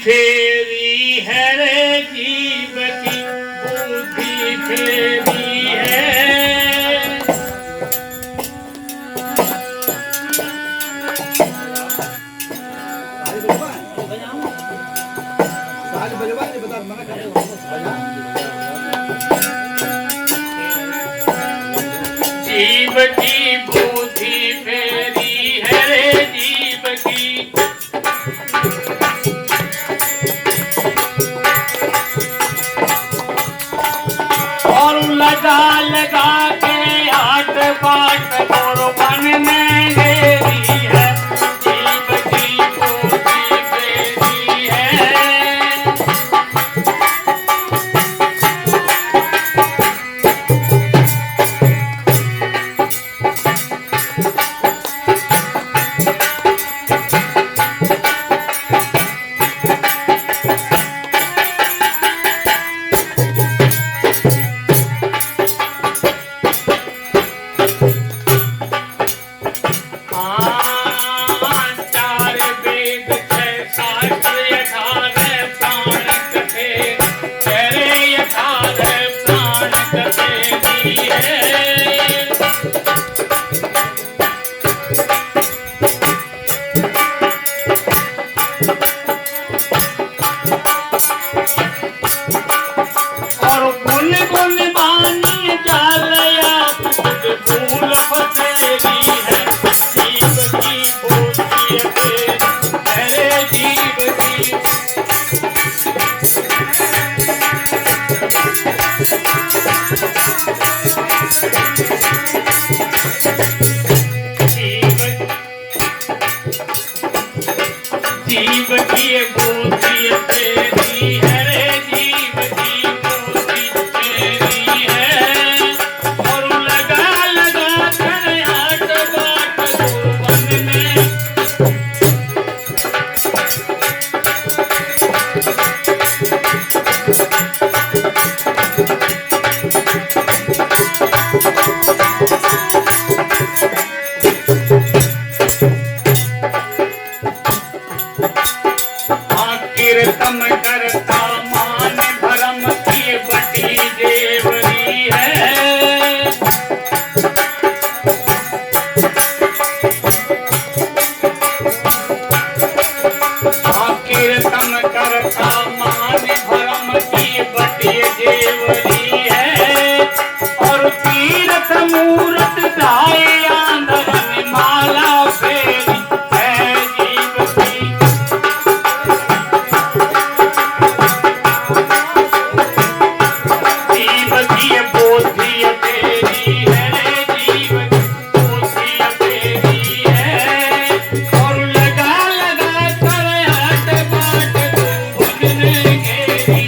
फेरी है रे जीव की बुद्धि फेरी है। जीव की बुद्धि फेरी है रे जीव की, और लगा लगा के हाथ बाट और बन में घेरी है। जीव की बुद्धि फेरी है। जीव की बुद्धि तेरी है रे, जीव की बुद्धि तेरी है। और लगा लगा कर हाथ बाट बन में, कीर्तन करता मान भरम की बटी देवरी है। कीर्तन करता मान भरम की बटी देवरी है। और तीर्थ मूर्त ढाई आंधर माला फेरी है। जीव की बुद्धि तेरी है रे, जीव की बुद्धि तेरी है। और लगा लगा कर हाथ बाट बुझने घेरी।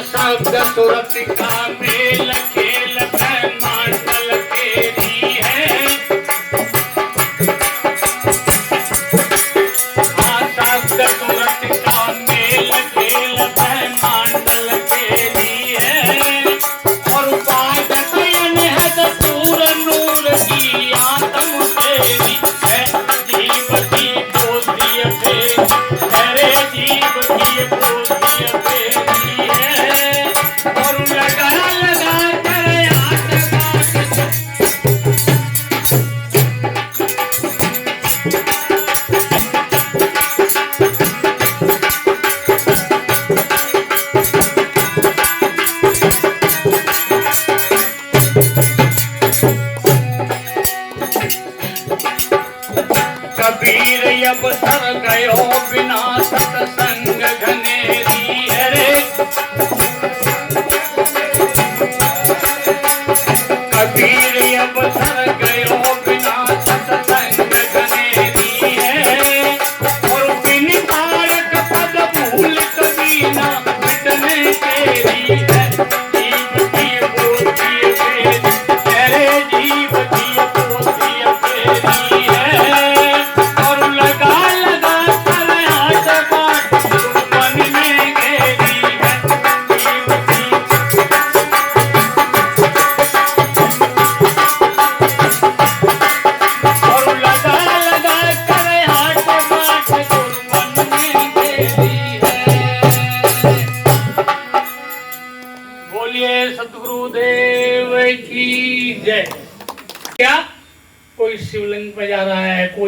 शब्द सुरत का मेल खेल मंडल केरी है। शब्द सुरत का मेल खेल मंडल केरी है। और पाठ शयन है दस्तूर नूर की आत्म तेरी है। जीव की बुद्धि फेरी है रे, जीव की बुद्धि फेरी है। और लगा लगा कर हाथ बाट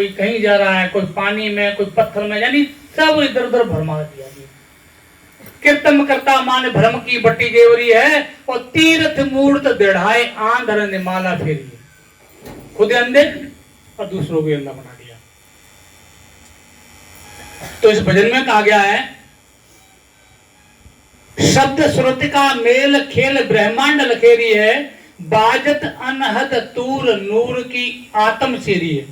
कोई कहीं जा रहा है, कोई पानी में, कोई पत्थर में, यानी सब इधर उधर भरमा दिया। कीर्तन करता मान भ्रम की बट्टी जेवरी है, और तीर्थ मूर्त दृढ़ाए आंधर ने माला फेरी। खुद अंधे और दूसरों को अंधा बना दिया। तो इस भजन में कहा गया है, शब्द श्रुति का मेल खेल ब्रह्मांड लखेरी है, बाजत अनहद तूर नूर की आत्म सेरी है।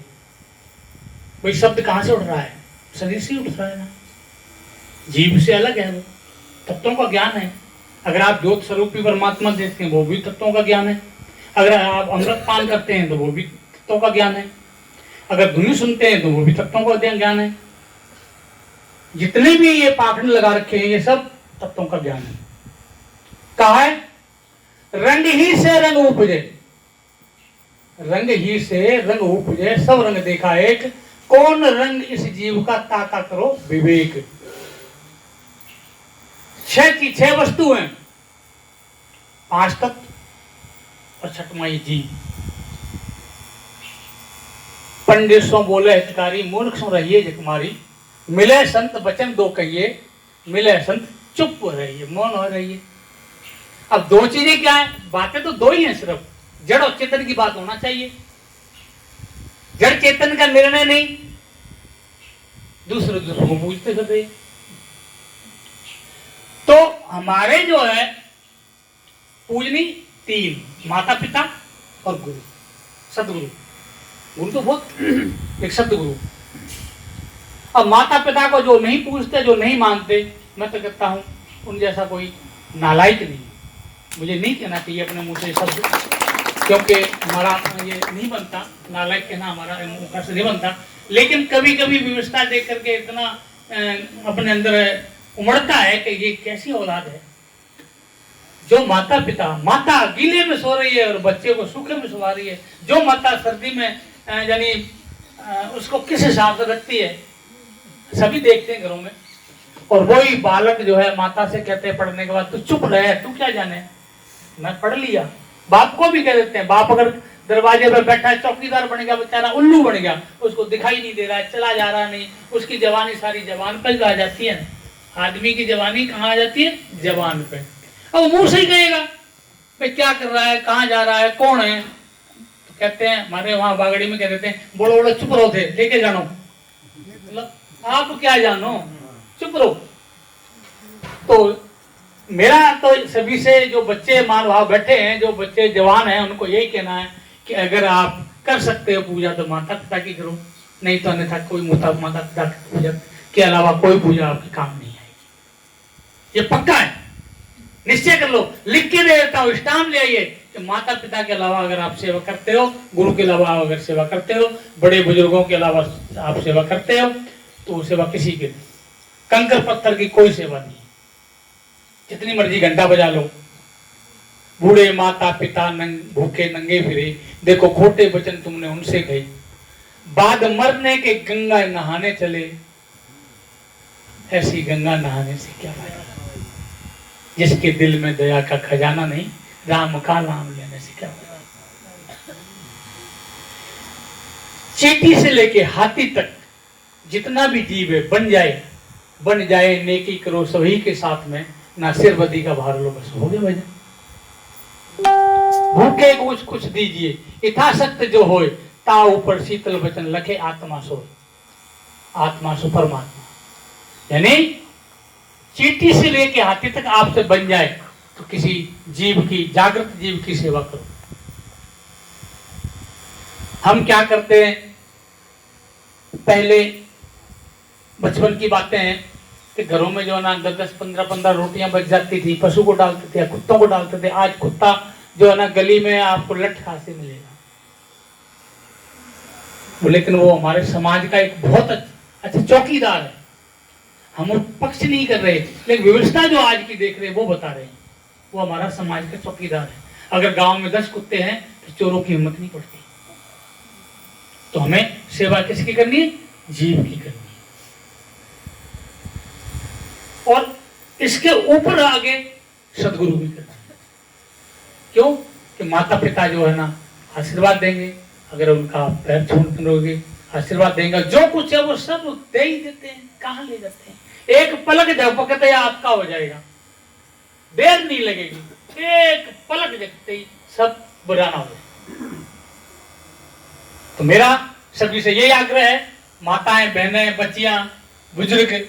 भाई शब्द कहां से उठ रहा है? शरीर से उठ रहा है ना, जीव से अलग है, वो तत्वों का ज्ञान है। अगर आप ज्योत स्वरूपी परमात्मा देखते हैं, वो भी तत्वों का ज्ञान है। अगर आप अमृत पान करते हैं तो वो भी तत्वों का ज्ञान है। अगर ध्वनि सुनते हैं तो वो भी तत्वों का ज्ञान है। जितने भी ये पाखंड लगा रखे हैं, ये सब तत्वों का ज्ञान है। कहा है, रंग ही से रंग उपजे, रंग ही से रंग उपजे, सब रंग देखा एक, कौन रंग इस जीव का ताका करो विवेक। छह वस्तु हैं, 5 तत्व और छठवां ये जीव। पंडित सो बोले हितकारी, मूर्ख सो रहिए जकमारी, मिले संत वचन दो कहिए, मिले संत चुप रहिए, मौन हो रहिए। अब 2 चीजें क्या है? बातें तो 2 ही हैं सिर्फ, जड़ और चेतन की बात होना चाहिए। जड़ चेतन का निर्णय नहीं, दूसरे को पूछते कर रहे। तो हमारे जो है पूजनी 3, माता पिता और गुरु, सदगुरु। गुरु तो बहुत, एक सदगुरु। अब माता पिता को जो नहीं पूछते, जो नहीं मानते, मैं तो कहता हूं उन जैसा कोई नालायक नहीं। मुझे नहीं कहना चाहिए अपने मुंह से शब्द, क्योंकि हमारा ये नहीं बनता, नालायक कहना हमारा मुख से नहीं बनता। लेकिन कभी कभी व्यवस्था देख करके इतना अपने अंदर उमड़ता है कि ये कैसी औलाद है जो माता पिता, माता गीले में सो रही है और बच्चे को सूखे में सुला रही है। जो माता सर्दी में यानी उसको किस हिसाब से रखती है, सभी देखते हैं घरों में। और वही बालक जो है माता से कहते हैं पढ़ने के बाद, तू चुप रहे, तू क्या जाने, मैं पढ़ लिया। बाप को भी कह देते हैं, बाप अगर दरवाजे पर बैठा है, चौकीदार बन गया, बेचारा उल्लू बन गया, उसको दिखाई नहीं दे रहा है, चला जा रहा नहीं, उसकी जवानी सारी जवान पर आ जाती है। आदमी की जवानी कहाँ आ जाती है? जवान पे। अब मुंह से ही कहेगा भाई क्या कर रहा है, कहाँ जा रहा है, कौन है। तो कहते हैं हमारे वहां बागड़ी में कह देते हैं, बोलो बोलो चुप रहो थे, लेके जानो। मतलब आप क्या जानो, चुप रहो। तो मेरा तो सभी से जो बच्चे मान भाव बैठे हैं, जो बच्चे जवान हैं, उनको यही कहना है कि अगर आप कर सकते हो पूजा तो माता पिता की करो, नहीं तो अन्यथा कोई माता पिता की पूजा के अलावा कोई पूजा आपके काम नहीं आएगी। ये पक्का है, निश्चय कर लो, लिख के दे देता हूं, स्टाम्प ले आइए कि माता पिता के अलावा अगर आप सेवा करते हो, गुरु के अलावा अगर सेवा करते हो, बड़े बुजुर्गों के अलावा आप सेवा करते हो, तो सेवा किसी की नहीं, कंकर पत्थर की कोई सेवा नहीं। जितनी मर्जी घंटा बजा लो, बूढ़े माता पिता भूखे नंगे फिरे, देखो खोटे वचन तुमने उनसे कहे, बाद मरने के गंगा नहाने चले, ऐसी गंगा नहाने से क्या फायदा, जिसके दिल में दया का खजाना नहीं, राम का नाम लेने से क्या फायदा। चींटी से लेके हाथी तक जितना भी जीव है बन जाए नेकी करो सभी के साथ में, ना सिर बदी का भार लो, बस हो गया भजन। भूखे कुछ दीजिए, यथाशक्त जो होए, ता ऊपर शीतल वचन लखे, आत्मा सो, आत्मा सो परमात्मा। यानी चींटी से लेके हाथी तक आपसे बन जाए तो किसी जीव की, जागृत जीव की सेवा करो। हम क्या करते हैं, पहले बचपन की बातें हैं कि घरों में जो है ना 10-15 रोटियां बच जाती थी, पशु को डालते थे, कुत्तों को डालते थे। आज कुत्ता जो है ना गली में आपको लठ खा से मिलेगा, लेकिन वो हमारे समाज का एक बहुत अच्छा चौकीदार है। हम पक्ष नहीं कर रहे, लेकिन व्यवस्था जो आज की देख रहे हैं वो बता रहे हैं, वो हमारा समाज का चौकीदार है। अगर गांव में 10 कुत्ते हैं तो चोरों की हिम्मत नहीं पड़ती। तो हमें सेवा किसकी करनी है? जीव की करनी है। और इसके ऊपर आगे सदगुरु भी करना है। क्यों कि माता पिता जो है ना आशीर्वाद देंगे, अगर उनका पैर छूटोगे, आशीर्वाद देंगे, जो कुछ है वो सब दे ही देते हैं, कहाँ ले जाते हैं। एक पलक झपकते आपका हो जाएगा, देर नहीं लगेगी, एक पलक झपकते ही सब बुराना हो जाएगा। तो मेरा सभी से यही आग्रह है, माताएं, बहनें, बच्चियां, बुजुर्ग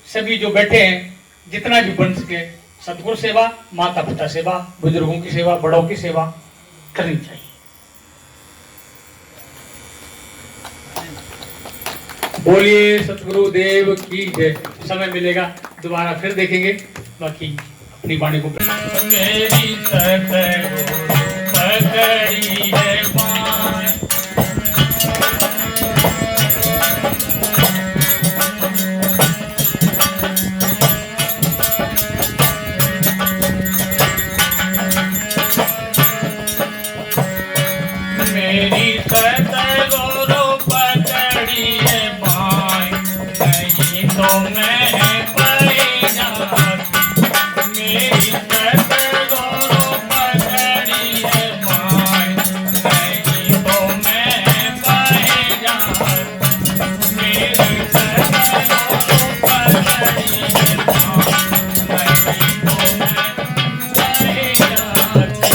सभी जो बैठे हैं, जितना भी बन सके सदगुरु सेवा, माता पिता सेवा, बुजुर्गों की सेवा, बड़ों की सेवा करनी चाहिए। बोलिए सतगुरु देव की जय। समय मिलेगा दोबारा फिर देखेंगे, बाकी अपनी वाणी को। मेरी सतगुरु पकड़ी है बाँह, मेरी सतगुरु पकड़ी है बाँह, नहीं तो मैं पड़ी जाती। मेरी सतगुरु पकड़ी है बाँह, नहीं तो मैं पड़ी जाती। मेरी सतगुरु पकड़ी है बाँह, नहीं तो मैं पड़ी जाती।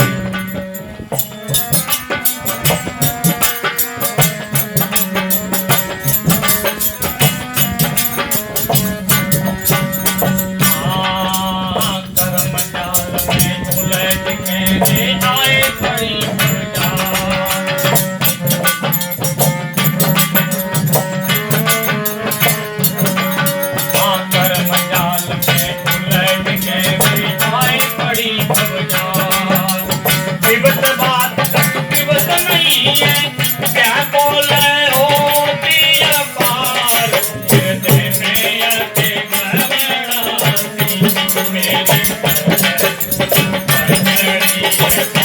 मेरी